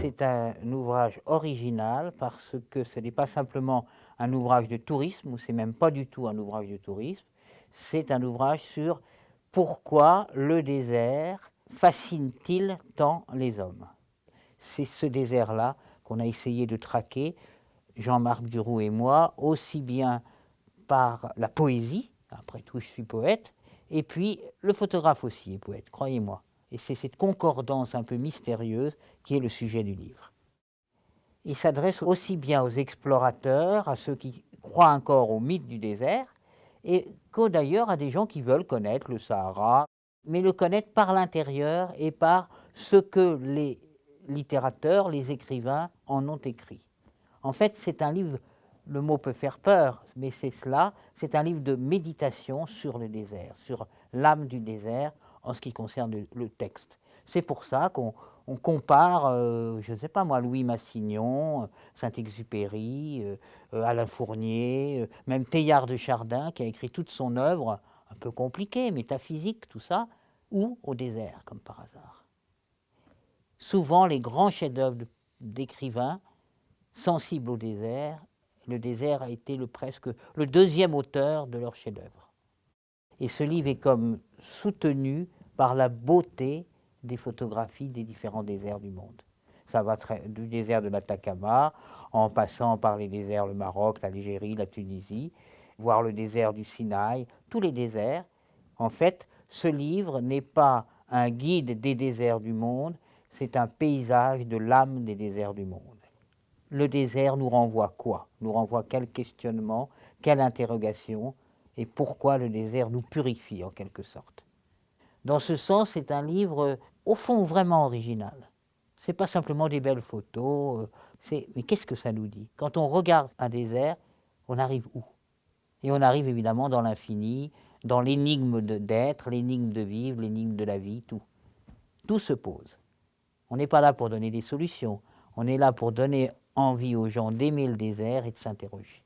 C'est un ouvrage original parce que ce n'est pas simplement un ouvrage de tourisme, ou c'est même pas du tout un ouvrage de tourisme, c'est un ouvrage sur pourquoi le désert fascine-t-il tant les hommes. C'est ce désert-là qu'on a essayé de traquer, Jean-Marc Duroux et moi, aussi bien par la poésie, après tout je suis poète, et puis le photographe aussi est poète, croyez-moi. Et c'est cette concordance un peu mystérieuse qui est le sujet du livre. Il s'adresse aussi bien aux explorateurs, à ceux qui croient encore au mythe du désert, et que d'ailleurs à des gens qui veulent connaître le Sahara, mais le connaître par l'intérieur et par ce que les littérateurs, les écrivains en ont écrit. En fait, c'est un livre, le mot peut faire peur, mais c'est cela, c'est un livre de méditation sur le désert, sur l'âme du désert en ce qui concerne le texte. C'est pour ça qu'on compare, je ne sais pas moi, Louis Massignon, Saint-Exupéry, Alain Fournier, même Teilhard de Chardin, qui a écrit toute son œuvre, un peu compliquée, métaphysique, tout ça, ou au désert, comme par hasard. Souvent, les grands chefs-d'œuvre d'écrivains sensibles au désert, le désert a été presque le deuxième auteur de leur chef-d'œuvre. Et ce livre est comme soutenu par la beauté des photographies des différents déserts du monde. Ça va du désert de l'Atacama, en passant par les déserts, le Maroc, l'Algérie, la Tunisie, voire le désert du Sinaï, tous les déserts. En fait, ce livre n'est pas un guide des déserts du monde, c'est un paysage de l'âme des déserts du monde. Le désert nous renvoie quoi? Nous renvoie quel questionnement, quelle interrogation, et pourquoi le désert nous purifie en quelque sorte. Dans ce sens, c'est un livre, au fond, vraiment original. Ce n'est pas simplement des belles photos, mais qu'est-ce que ça nous dit? Quand on regarde un désert, on arrive où? Et on arrive évidemment dans l'infini, dans l'énigme d'être, l'énigme de vivre, l'énigme de la vie, tout. Tout se pose. On n'est pas là pour donner des solutions, on est là pour donner envie aux gens d'aimer le désert et de s'interroger.